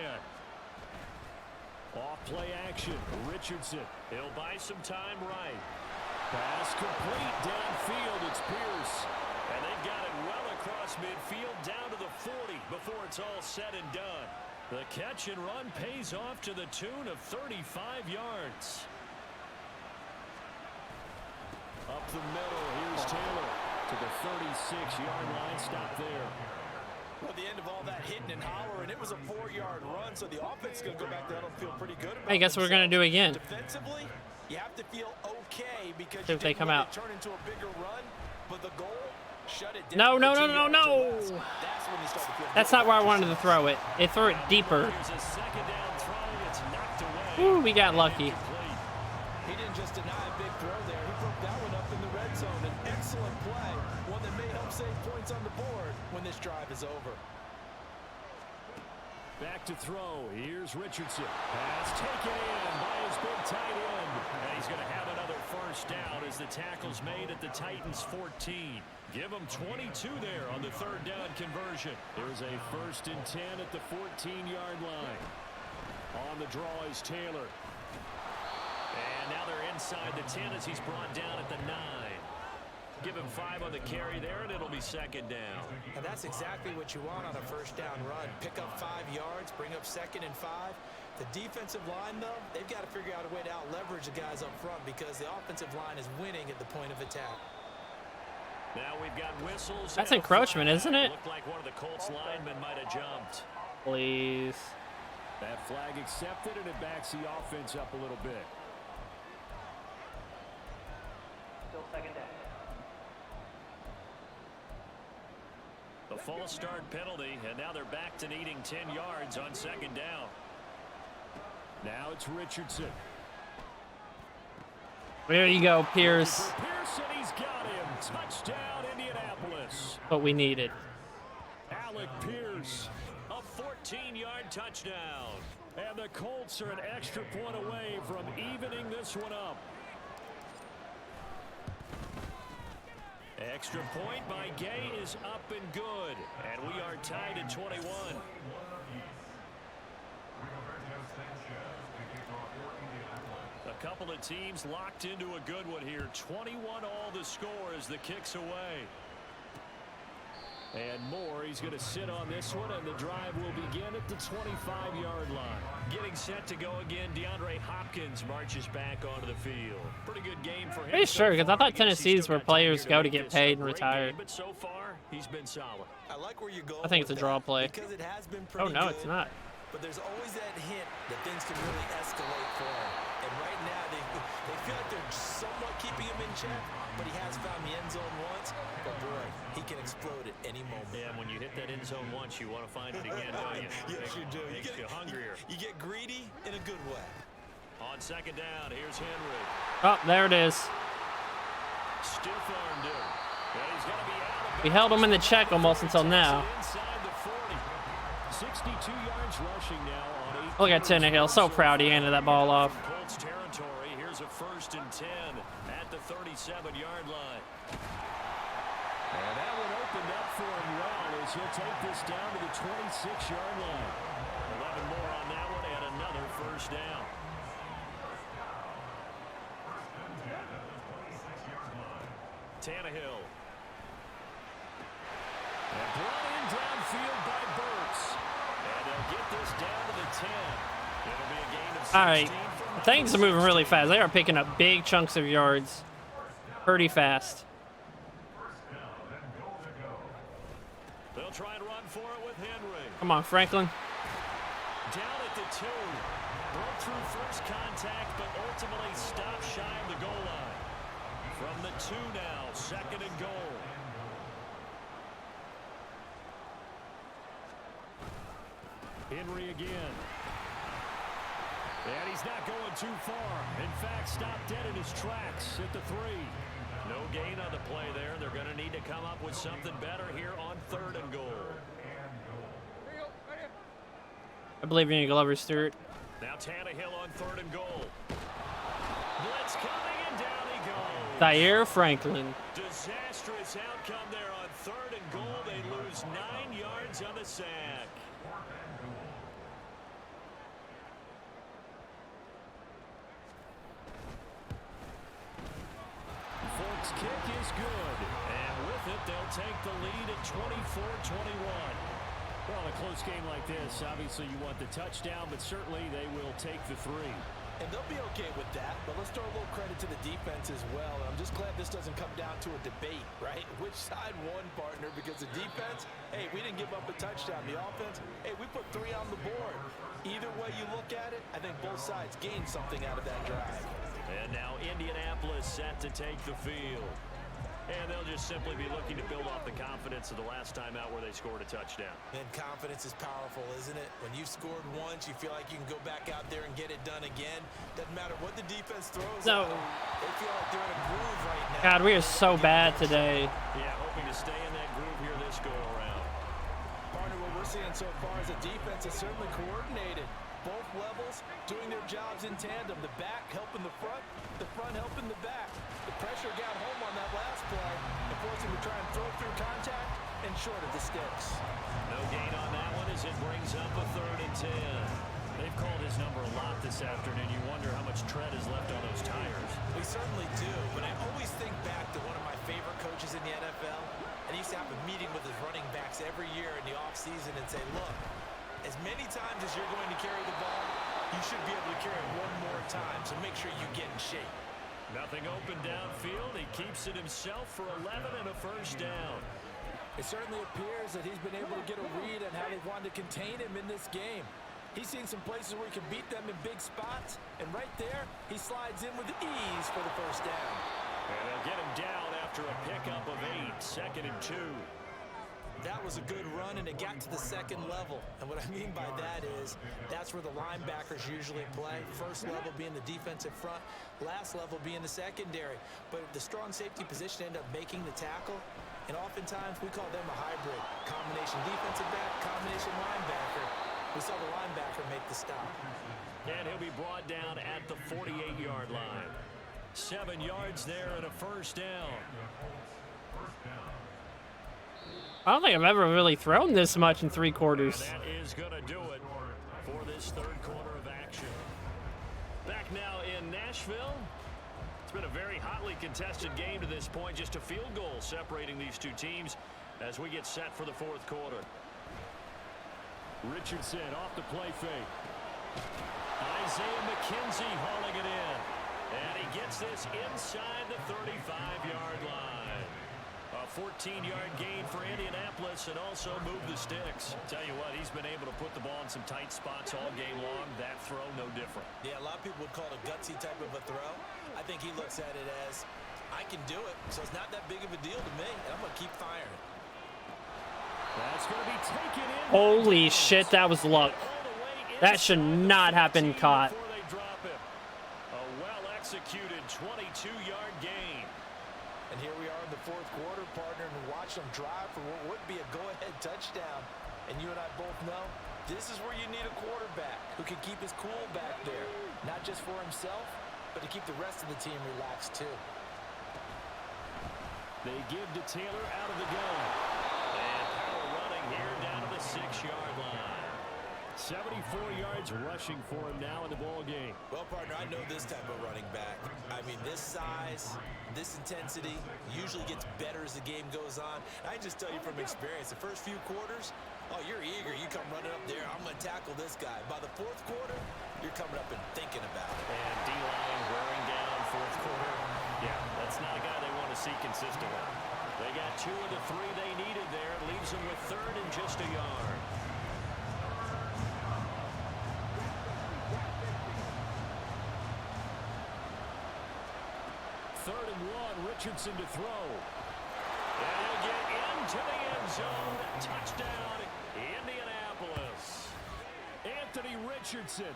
Off play action, Richardson. He'll buy some time right. Pass complete downfield, it's Pierce. And they've got it well across midfield down to the 40 before it's all said and done. The catch and run pays off to the tune of 35 yards. Up the middle, here's Taylor to the 36-yard line, stop there. Well, at the end of all that hitting and hollering, it was a 4-yard run, so the offense is going to go back there and feel pretty good about I guess we're going to do again. Defensively, you have to feel okay because if they come out. turn into a bigger run, but the goal, shut it down. No, no, no, no, no. That's when you start to feel That's not where I wanted to throw it. It threw it deeper. Here's a second down throw. It's knocked away. Ooh, we got lucky. He didn't just deny a big throw there. He broke that one up in the red zone. An excellent play, one that may help save points on the board when this drive is over. Back to throw. Here's Richardson. Pass taken in by his big tight end. And he's going to have another first down as the tackle's made at the Titans 14. Give them 22 there on the third down conversion. There's a 1st and 10 at the 14-yard line. On the draw is Taylor. And now they're inside the 10 as he's brought down at the 9. Give him 5 on the carry there, and it'll be 2nd down. And that's exactly what you want on a first down run. Pick up 5 yards, bring up 2nd and 5. The defensive line, though, they've got to figure out a way to out-leverage the guys up front because the offensive line is winning at the point of attack. Now we've got whistles. That's encroachment, isn't it? Looked like one of the Colts linemen might have jumped. Please. That flag accepted, and it backs the offense up a little bit. Still 2nd down. The false start penalty, and now they're back to needing 10 yards on 2nd down. Now it's Richardson. There you go, Pierce. Pearson, he's got him. Touchdown, Indianapolis. What we needed. Alec Pierce, a 14-yard touchdown. And the Colts are an extra point away from evening this one up. Extra point by Gay is up and good. And we are tied at 21. A couple of teams locked into a good one here. 21 all the score as the kick's away. And Moore, he's going to sit on this one, and the drive will begin at the 25-yard line. Getting set to go again, DeAndre Hopkins marches back onto the field. Pretty good game for him. Pretty sure, because I thought Tennessee's where players go to get paid and retire. But so far, he's been solid. I like where you're going. I think it's a draw play. Because it has been Oh, pretty no, good, it's not. But there's always that hint that things can really escalate for him. And right now, they feel like they're somewhat keeping him in check, but he has found the end zone once. But boy, he can explode at any moment. Yeah, when you hit that end zone once, you want to find it again, don't you? Yes, you do. Makes you hungrier. You get greedy in a good way. On 2nd down, here's Henry. Oh, there it is. Stiff-armed him. And he's going to be out of We held him in the check almost until now. Inside the 40. 62 yards rushing now on 8. Look at Tannehill. So proud he handed that ball off. Colts territory. Here's a 1st and 10 at the 37-yard line. And that one opened up for him well as he'll take this down to the 26-yard line. 11 more on that one and another 1st down. Tannehill. And brought in downfield by Burks. And they'll get this down to the 10. It'll be a gain of 16. All right. Things are moving really fast. They are picking up big chunks of yards pretty fast. They'll try and run for it with Henry. Come on, Franklin. Down at the 2. Broke through first contact, but ultimately stopped shy of the goal line. From the 2 now, 2nd and goal. Henry again. And he's not going too far. In fact, stopped dead in his tracks at the 3. No gain on the play there. They're going to need to come up with something better here on 3rd and goal. I believe in you, Glover Stewart. Now Tannehill on 3rd and goal. Blitz coming and down he goes. Zaire Franklin. Disastrous outcome there on 3rd and goal. They lose 9 yards on the sack. Folks' kick is good. And with it, they'll take the lead at 24-21. Well, a close game like this, obviously you want the touchdown, but certainly they will take the 3. And they'll be okay with that, but let's throw a little credit to the defense as well. And I'm just glad this doesn't come down to a debate, right? Which side won, partner? Because the defense, hey, we didn't give up a touchdown. The offense, hey, we put 3 on the board. Either way you look at it, I think both sides gained something out of that drive. And now Indianapolis set to take the field. And they'll just simply be looking to build off the confidence of the last time out where they scored a touchdown. And confidence is powerful, isn't it? When you've scored once, you feel like you can go back out there and get it done again. Doesn't matter what the defense throws. No. They feel like they're in a groove right now. God, we are so bad today. Yeah, hoping to stay in that groove here this go-around. Partner, what we're seeing so far is the defense is certainly coordinated. Both levels doing their jobs in tandem. The back helping the front helping the back. The pressure got home on that last play and forced him to try and throw through contact and short of the sticks. No gain on that one as it brings up a 3rd and 10. They've called his number a lot this afternoon. You wonder how much tread is left on those tires. We certainly do, but I always think back to one of my favorite coaches in the NFL, and he used to have a meeting with his running backs every year in the offseason and say, look, as many times as you're going to carry the ball, you should be able to carry it one more time, so make sure you get in shape. Nothing open downfield. He keeps it himself for 11 and a 1st down. It certainly appears that he's been able to get a read on how they wanted to contain him in this game. He's seen some places where he can beat them in big spots, and right there, he slides in with ease for the 1st down. And they'll get him down after a pickup of 8, 2nd and 2. That was a good run, and it got to the 2nd level. And what I mean by that is that's where the linebackers usually play. First level being the defensive front, last level being the secondary. But the strong safety position ended up making the tackle, and oftentimes we call them a hybrid. Combination defensive back, combination linebacker. We saw the linebacker make the stop. And he'll be brought down at the 48-yard line. 7 yards there and a 1st down. I don't think I've ever really thrown this much in 3 quarters. And that is going to do it for this 3rd quarter of action. Back now in Nashville. It's been a very hotly contested game to this point. Just a field goal separating these two teams as we get set for the 4th quarter. Richardson off the play fake. Isaiah McKenzie hauling it in. And he gets this inside the 35-yard line. A 14-yard gain for Indianapolis and also move the sticks. Tell you what, he's been able to put the ball in some tight spots all game long. That throw, no different. Yeah, a lot of people would call it a gutsy type of a throw. I think he looks at it as, I can do it, so it's not that big of a deal to me, and I'm going to keep firing. That's going to be taken in. Holy shit, that was luck. That should not have been caught. Before they drop him. A well-executed 22-yard gain. And here we are in the 4th quarter, partner, and watch them drive for what would be a go-ahead touchdown. And you and I both know This is where you need a quarterback who can keep his cool back there. Not just for himself, but to keep the rest of the team relaxed too. They give to Taylor out of the gun. And power running here down to the 6-yard line. 74 yards rushing for him now in the ball game. Well, partner, I know this type of running back. I mean, this size, this intensity usually gets better as the game goes on. I can just tell you from experience, the first few quarters, oh, you're eager. You come running up there, I'm going to tackle this guy. By the fourth quarter, you're coming up and thinking about it. And D-line wearing down fourth quarter. Yeah, that's not a guy they want to see consistently. They got 2 of the 3 they needed there. Leaves them with 3rd and just a yard. Third and 1, Richardson to throw. And he'll get into the end zone. Touchdown, Indianapolis. Anthony Richardson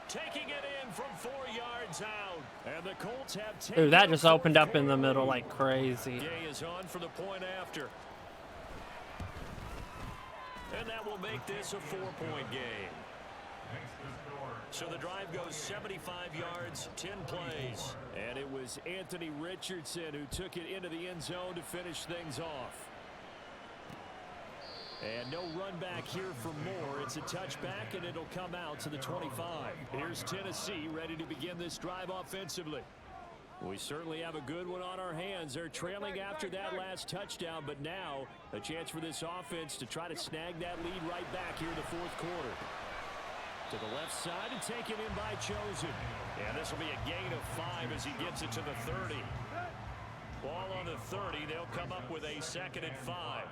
taking it in from 4 yards out. And the Colts have taken. Dude, that just opened up in the middle like crazy. Gay is on for the point after. And that will make this a 4-point game. So the drive goes 75 yards, 10 plays. And it was Anthony Richardson who took it into the end zone to finish things off. And no run back here for more. It's a touchback, and it'll come out to the 25. Here's Tennessee ready to begin this drive offensively. We certainly have a good one on our hands. They're trailing after that last touchdown, but now a chance for this offense to try to snag that lead right back here in the fourth quarter. To the left side and taken in by Chosen. And this will be a gain of 5 as he gets it to the 30. Ball on the 30. They'll come up with a 2nd and 5.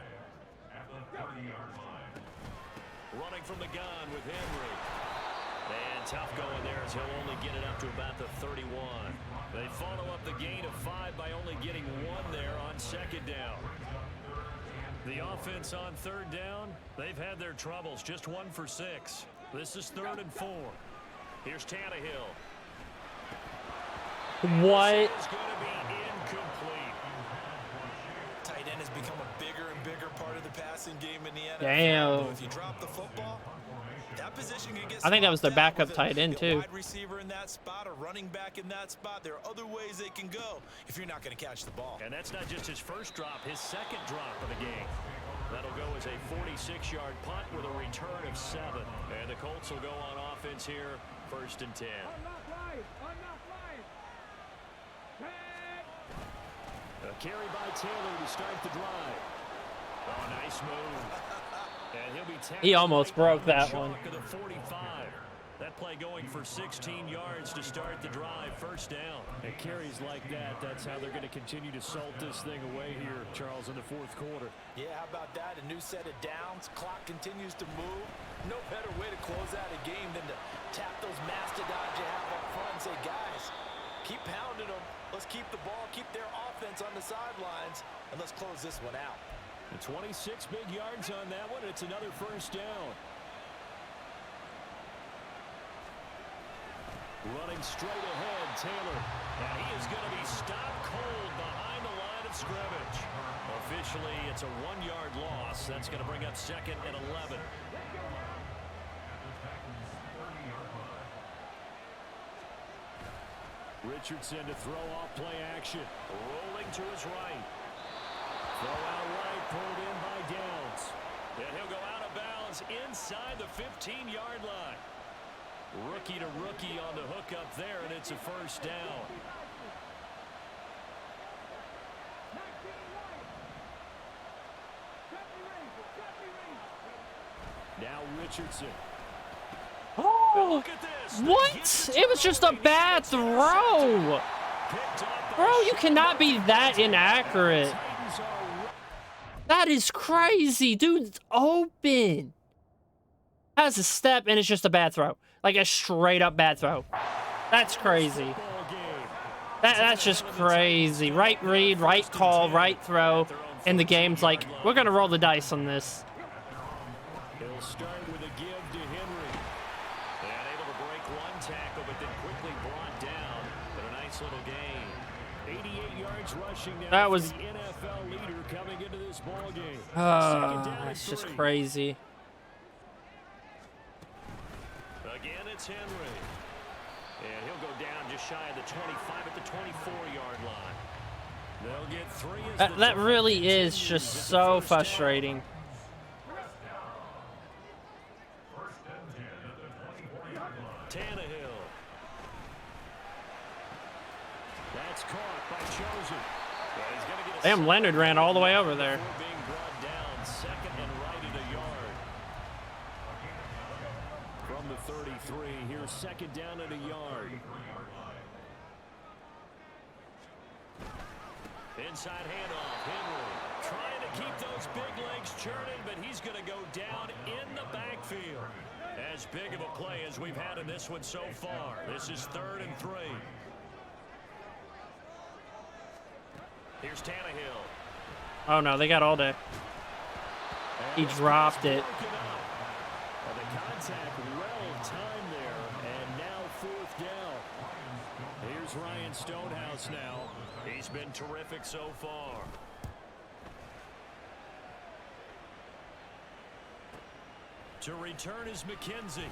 Running from the gun with Henry. And tough going there as he'll only get it up to about the 31. They follow up the gain of 5 by only getting 1 there on 2nd down. The offense on 3rd down, they've had their troubles. Just 1 for 6. This is 3rd and 4. Here's Tannehill. What? This is going to be incomplete. Tight end has become a bigger and bigger part of the passing game in the NFL. Damn. If you drop the football, that position can get I think that was their swapped out backup with tight end, a too. wide receiver in that spot, a running back in that spot. There are other ways they can go if you're not going to catch the ball. And that's not just his first drop, his 2nd drop of the game. That'll go as a 46-yard punt with a return of 7. And the Colts will go on offense here, 1st and 10. A carry by Taylor to start the drive. Oh, nice move. And he'll be tackled. He almost broke that chalk one. of the 45. That play going for 16 yards to start the drive, 1st down. And carries like that, that's how they're going to continue to salt this thing away here, Charles, in the fourth quarter. Yeah, how about that? A new set of downs. Clock continues to move. No better way to close out a game than to tap those mastodons you have up front and say, guys, keep pounding them. Let's keep the ball, keep their offense on the sidelines, and let's close this one out. The 26 big yards on that one. It's another 1st down. Running straight ahead, Taylor. And he is going to be stopped cold behind the line of scrimmage. Officially, it's a 1-yard loss. That's going to bring up 2nd and 11. Richardson to throw off play action. Rolling to his right. Throw out right, pulled in by Downs. And he'll go out of bounds inside the 15-yard line. Rookie to rookie on the hook up there, and it's a 1st down. Now Richardson. Oh, Look at this. what? It was just a bad throw. Bro, you cannot be that inaccurate. That is crazy. Dude's open. Has a step, and it's just a bad throw. Like a straight-up bad throw. That's crazy. That's just crazy. Right read, right call, right throw. And the game's like, we're going to roll the dice on this. He'll start with a give to Henry. And able to break 1 tackle, but then quickly brought down. But a nice little gain. 88 yards rushing now. That was for the NFL leader coming into this ball game. that's just crazy. Again, it's Henry. And he'll go down just shy of the 25 at the 24-yard line. They'll get 3 as the That really drive is continues just at the so first down. frustrating. Tannehill. That's caught by Chosen. Well, he's gonna get a Damn, Leonard ran all the way over there. before being brought down, second and right at a yard. From the 33, here's second down at a yard. Inside handoff, Henry trying to keep those big legs churning, but he's going to go down in the backfield. As big of a play as we've had in this one so far. This is 3rd and 3. Here's Tannehill. Oh no, they got all day. He dropped it. Well, the contact well timed there, and now 4th down. Here's Ryan Stonehouse now. He's been terrific so far. To return is McKenzie.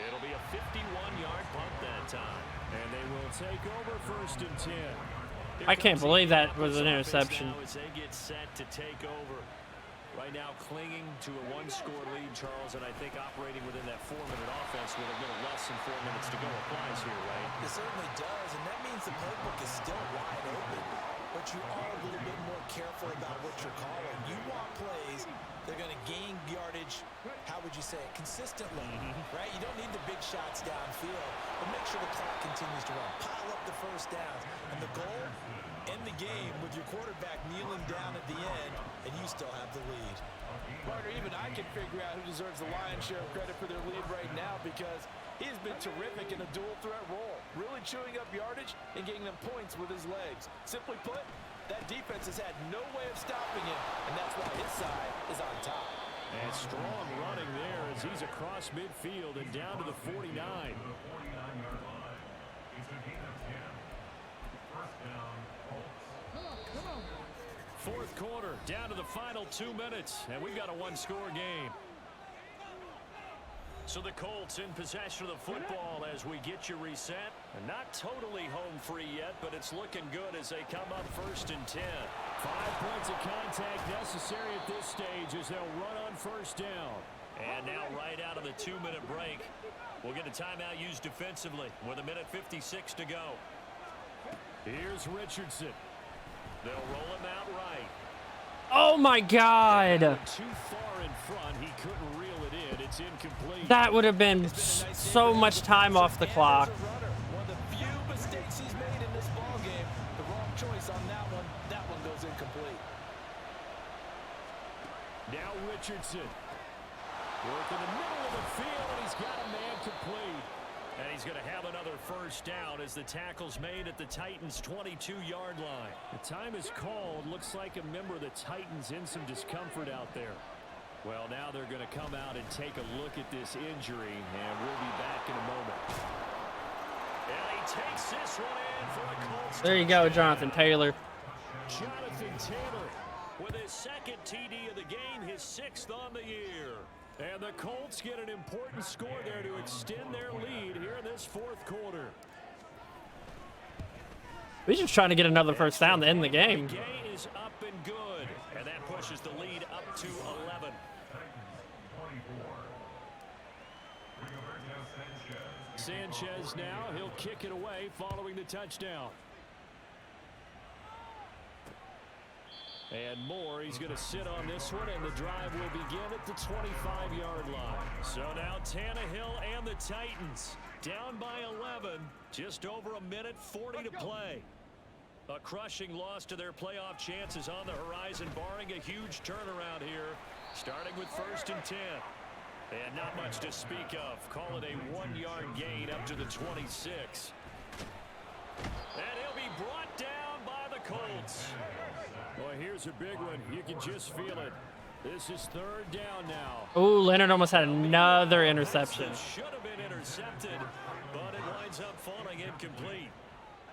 It'll be a 51-yard punt that time. And they will take over 1st and 10. I can't believe that was an interception. Now as they get set to take over. Right now clinging to a 1-score lead, Charles, and I think operating within that 4-minute offense with a little less than 4 minutes to go applies here, right? It certainly does, and that means the playbook is still wide open. But you are a little bit more careful about what you're calling. You want plays, they're going to gain yardage, how would you say it, consistently, right? You don't need the big shots downfield, but make sure the clock continues to run. Pile up the first downs. And the goal, end the game with your quarterback kneeling down at the end, and you still have the lead. Parker, even I can figure out who deserves the lion's share of credit for their lead right now because he's been terrific in a dual threat role, really chewing up yardage and getting them points with his legs. Simply put, that defense has had no way of stopping him, and that's why his side is on top. And strong running there as he's across midfield and down to the 49. 4th quarter, down to the final 2 minutes, and we've got a 1-score game. So the Colts in possession of the football as we get you reset. And not totally home free yet, but it's looking good as they come up 1st and 10. 5 points of contact necessary at this stage as they'll run on 1st down. And now right out of the 2-minute break, we'll get a timeout used defensively with 1:56 to go. Here's Richardson. They'll roll him out right. Oh my God. Too far in front. He couldn't reel it in. It's incomplete. That would have been so much time off the clock. One of the few mistakes he's made in this ball game. The wrong choice on that one. That one goes incomplete. Now Richardson. Work in the middle of the field, and he's got a man complete. And he's going to have another 1st down as the tackle's made at the Titans' 22-yard line. The time is called. Looks like a member of the Titans in some discomfort out there. Well, now they're going to come out and take a look at this injury, and we'll be back in a moment. And he takes this one in for the Colts. There you go, Jonathan Taylor. Jonathan Taylor With his 2nd TD of the game, his 6th on the year. And the Colts get an important score there to extend their lead here in this 4th quarter. We're just trying to get another 1st down to end the game. The gain is up and good, and that pushes the lead up to 11. Sanchez now, he'll kick it away following the touchdown. And more, he's going to sit on this one, and the drive will begin at the 25-yard line. So now Tannehill and the Titans down by 11, just over 1:40 to play. A crushing loss to their playoff chances on the horizon, barring a huge turnaround here, starting with 1st and 10. And not much to speak of. Call it a 1-yard gain up to the 26. And he'll be brought down by the Colts. Boy, here's a big one. You can just feel it. This is 3rd down now. Oh, Leonard almost had another interception. Should have been intercepted, but it winds up falling incomplete.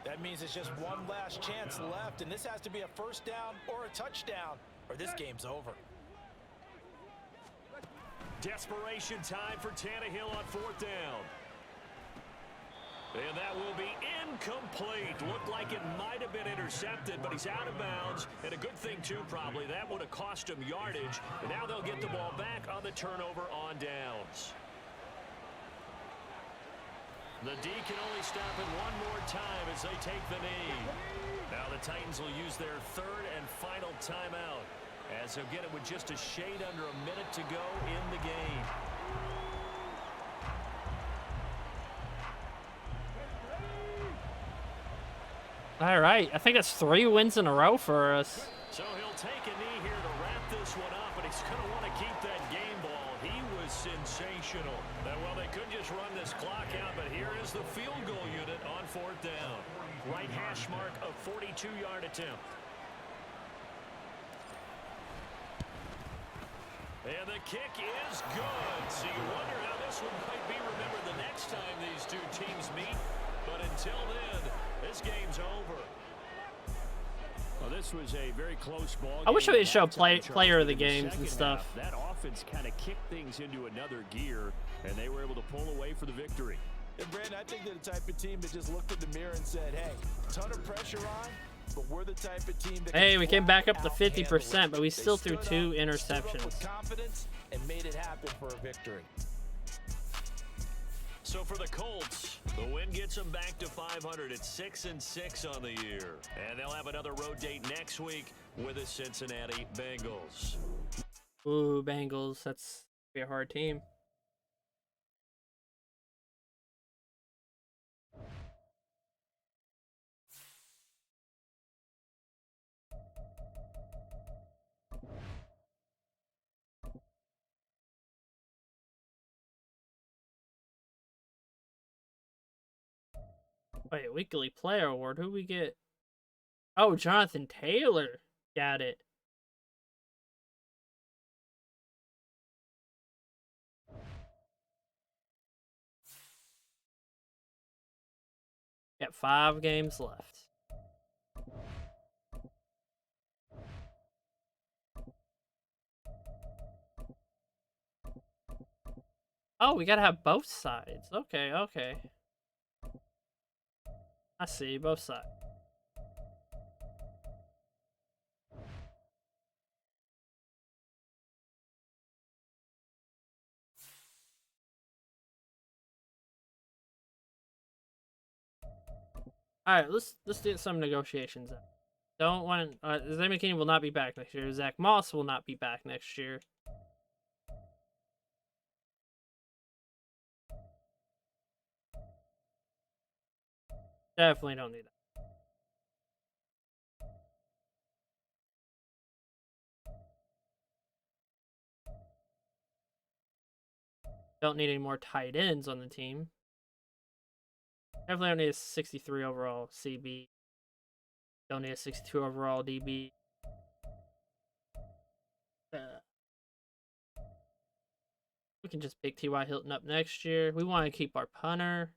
That means it's just one last chance left, and this has to be a 1st down or a touchdown, or this game's over. Desperation time for Tannehill on 4th down. And that will be incomplete. Looked like it might have been intercepted, but he's out of bounds. And a good thing, too, probably. That would have cost him yardage. And now they'll get the ball back on the turnover on downs. The D can only stop it one more time as they take the knee. Now the Titans will use their 3rd and final timeout, as they'll get it with just a shade under a minute to go in the game. All right, I think that's 3 wins in a row for us. So he'll take a knee here to wrap this one up, but he's going to want to keep that game ball. He was sensational. Well, they could just run this clock out, but here is the field goal unit on 4th down. Right hash mark of 42-yard attempt. And the kick is good. So you wonder how this one might be remembered the next time these two teams meet. But until then, this game's over. Well, this was a very close ball. I wish we would show player of the games and stuff. That offense kind of kicked things into another gear, and they were able to pull away for the victory. And Brandon, I think they're the type of team that just looked in the mirror and said, hey, ton of pressure on, but we're the type of team that Hey, we came back up to 50%, but we still threw 2 interceptions. With confidence and made it happen for a victory. So for the Colts, the win gets them back to 500 at 6-6 on the year. And they'll have another road date next week with the Cincinnati Bengals. Ooh, Bengals. That's be a hard team. Wait, weekly player award. Who we get? Oh, Jonathan Taylor. Got it. Got 5 games left. Oh, we gotta have both sides. Okay, okay. I see, both sides. Alright, let's do some negotiations. Don't want Zay McKinney will not be back next year. Zach Moss will not be back next year. Definitely don't need that. Don't need any more tight ends on the team. Definitely don't need a 63 overall CB. Don't need a 62 overall DB. We can just pick T.Y. Hilton up next year. We want to keep our punter.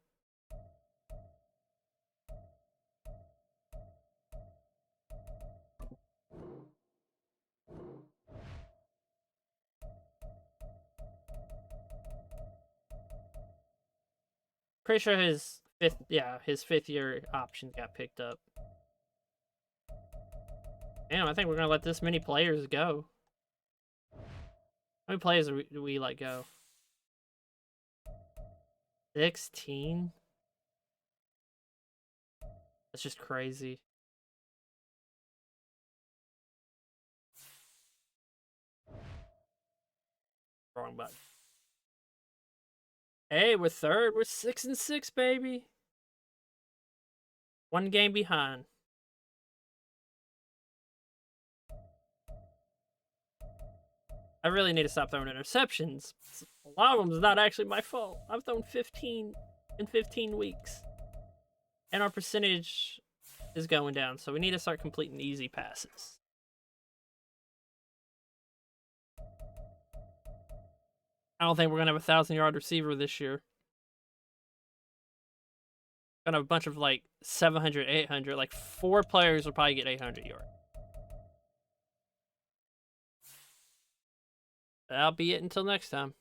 Pretty sure his fifth year option got picked up. Damn, I think we're gonna let this many players go. How many players do we let go? 16? That's just crazy. Wrong button. Hey, we're third. We're 6-6, baby. 1 game behind. I really need to stop throwing interceptions. A lot of them is not actually my fault. I've thrown 15 in 15 weeks. And our percentage is going down, so we need to start completing easy passes. I don't think we're going to have a 1,000-yard receiver this year. Gonna have a bunch of like 700, 800. Like 4 players will probably get 800 yards. That'll be it until next time.